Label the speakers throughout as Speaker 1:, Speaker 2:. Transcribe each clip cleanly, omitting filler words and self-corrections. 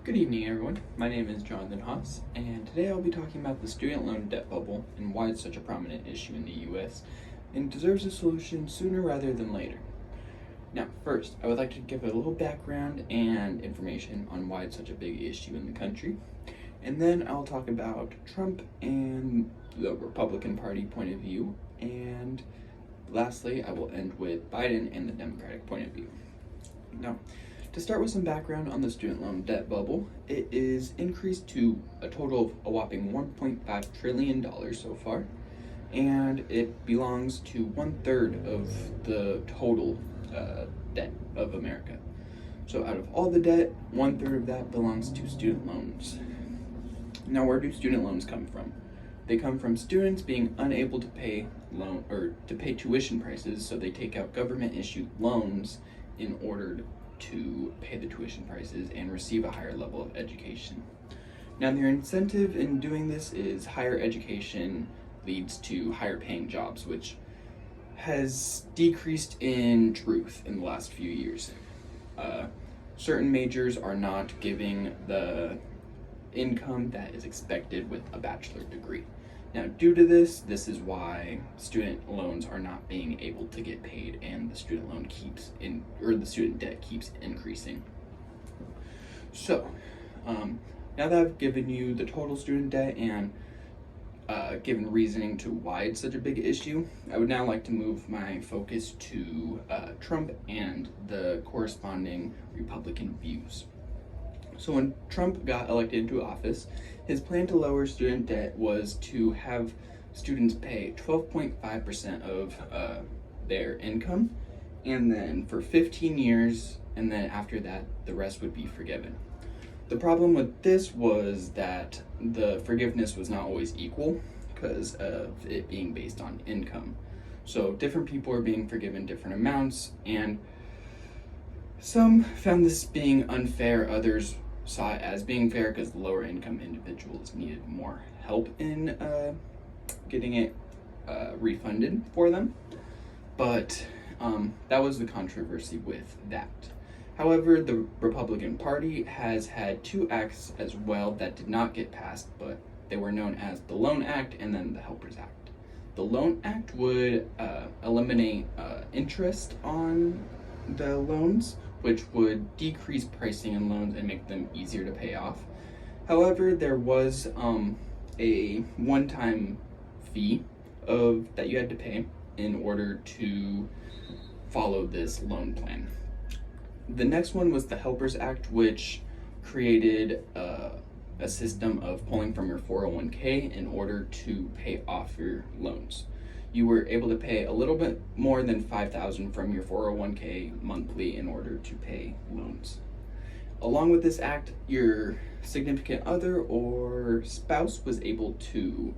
Speaker 1: Good evening, everyone. My name is Jonathan Haas, and today I'll be talking about the student loan debt bubble and why it's such a prominent issue in the US and deserves a solution sooner rather than later. Now, first, I would like to give a little background and information on why it's such a big issue in the country, and then I'll talk about Trump and the Republican Party point of view, and lastly, I will end with Biden and the Democratic point of view. Now, to start with some background on the student loan debt bubble, it is increased to a total of a whopping $1.5 trillion so far, and it belongs to 1/3 of the total debt of America. So out of all the debt, 1/3 of that belongs to student loans. Now, where do student loans come from? They come from students being unable to pay tuition prices, so they take out government issued loans in order to pay the tuition prices and receive a higher level of education. Now, their incentive in doing this is higher education leads to higher paying jobs, which has decreased in truth in the last few years. Certain majors are not giving the income that is expected with a bachelor degree. Now, due to this is why student loans are not being able to get paid, and the student debt keeps increasing. So, now that I've given you the total student debt and given reasoning to why it's such a big issue, I would now like to move my focus to Trump and the corresponding Republican views. So when Trump got elected into office, his plan to lower student debt was to have students pay 12.5% of their income, and then for 15 years, and then after that, the rest would be forgiven. The problem with this was that the forgiveness was not always equal because of it being based on income. So different people are being forgiven different amounts, and some found this being unfair, others saw it as being fair because lower income individuals needed more help in getting it refunded for them. But that was the controversy with that. However, the Republican Party has had two acts as well that did not get passed, but they were known as the Loan Act and then the Helpers Act. The Loan Act would eliminate interest on the loans, which would decrease pricing in loans and make them easier to pay off. However, there was a one-time fee that you had to pay in order to follow this loan plan. The next one was the Helpers Act, which created a system of pulling from your 401k in order to pay off your loans. You were able to pay a little bit more than $5,000 from your 401k monthly in order to pay loans. Along with this act, your significant other or spouse was able to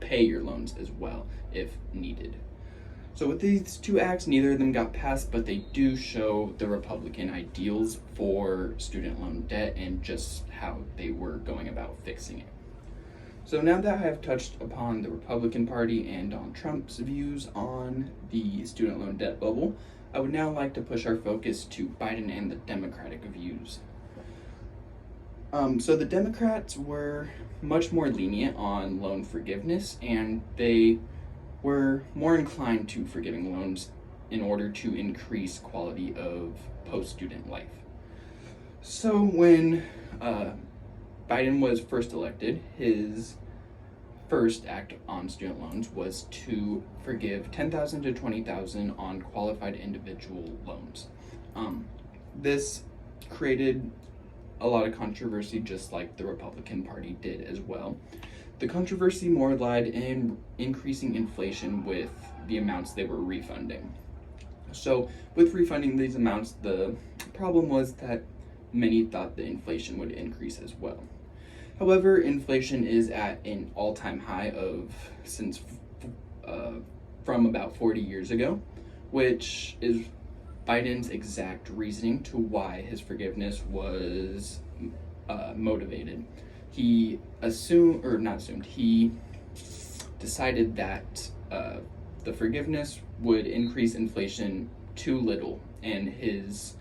Speaker 1: pay your loans as well if needed. So with these two acts, neither of them got passed, but they do show the Republican ideals for student loan debt and just how they were going about fixing it. So now that I have touched upon the Republican Party and on Trump's views on the student loan debt bubble, I would now like to push our focus to Biden and the Democratic views. So the Democrats were much more lenient on loan forgiveness, and they were more inclined to forgiving loans in order to increase quality of post-student life. So when Biden was first elected, his first act on student loans was to forgive $10,000 to $20,000 on qualified individual loans. This created a lot of controversy, just like the Republican Party did as well. The controversy more lied in increasing inflation with the amounts they were refunding. So with refunding these amounts, the problem was that many thought the inflation would increase as well. However, inflation is at an all-time high from about 40 years ago, which is Biden's exact reasoning to why his forgiveness was motivated. He he decided that the forgiveness would increase inflation too little, and his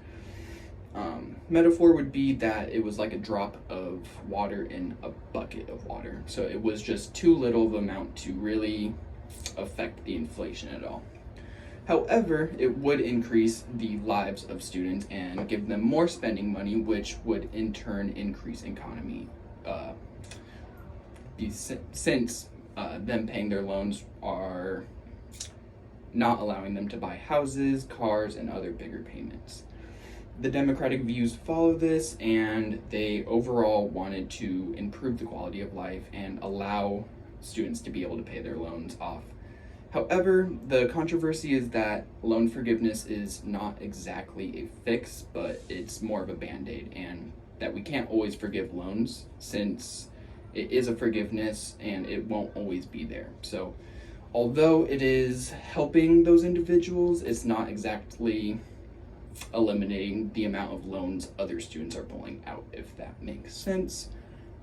Speaker 1: Metaphor would be that it was like a drop of water in a bucket of water. So it was just too little of amount to really affect the inflation at all. However, it would increase the lives of students and give them more spending money, which would in turn increase economy. Since them paying their loans are not allowing them to buy houses, cars, and other bigger payments. The Democratic views follow this, and they overall wanted to improve the quality of life and allow students to be able to pay their loans off. However, the controversy is that loan forgiveness is not exactly a fix, but it's more of a band-aid, and that we can't always forgive loans since it is a forgiveness and it won't always be there. So although it is helping those individuals, it's not exactly eliminating the amount of loans other students are pulling out, if that makes sense.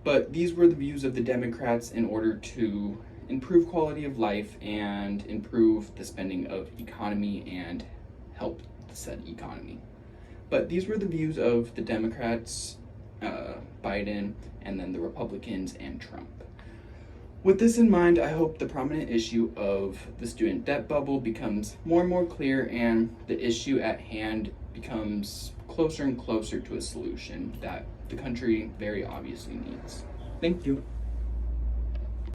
Speaker 1: But these were the views of the Democrats in order to improve quality of life and improve the spending of economy and help the said economy. But these were the views of the Democrats, Biden, and then the Republicans and Trump. With this in mind, I hope the prominent issue of the student debt bubble becomes more and more clear, and the issue at hand becomes closer and closer to a solution that the country very obviously needs. Thank you.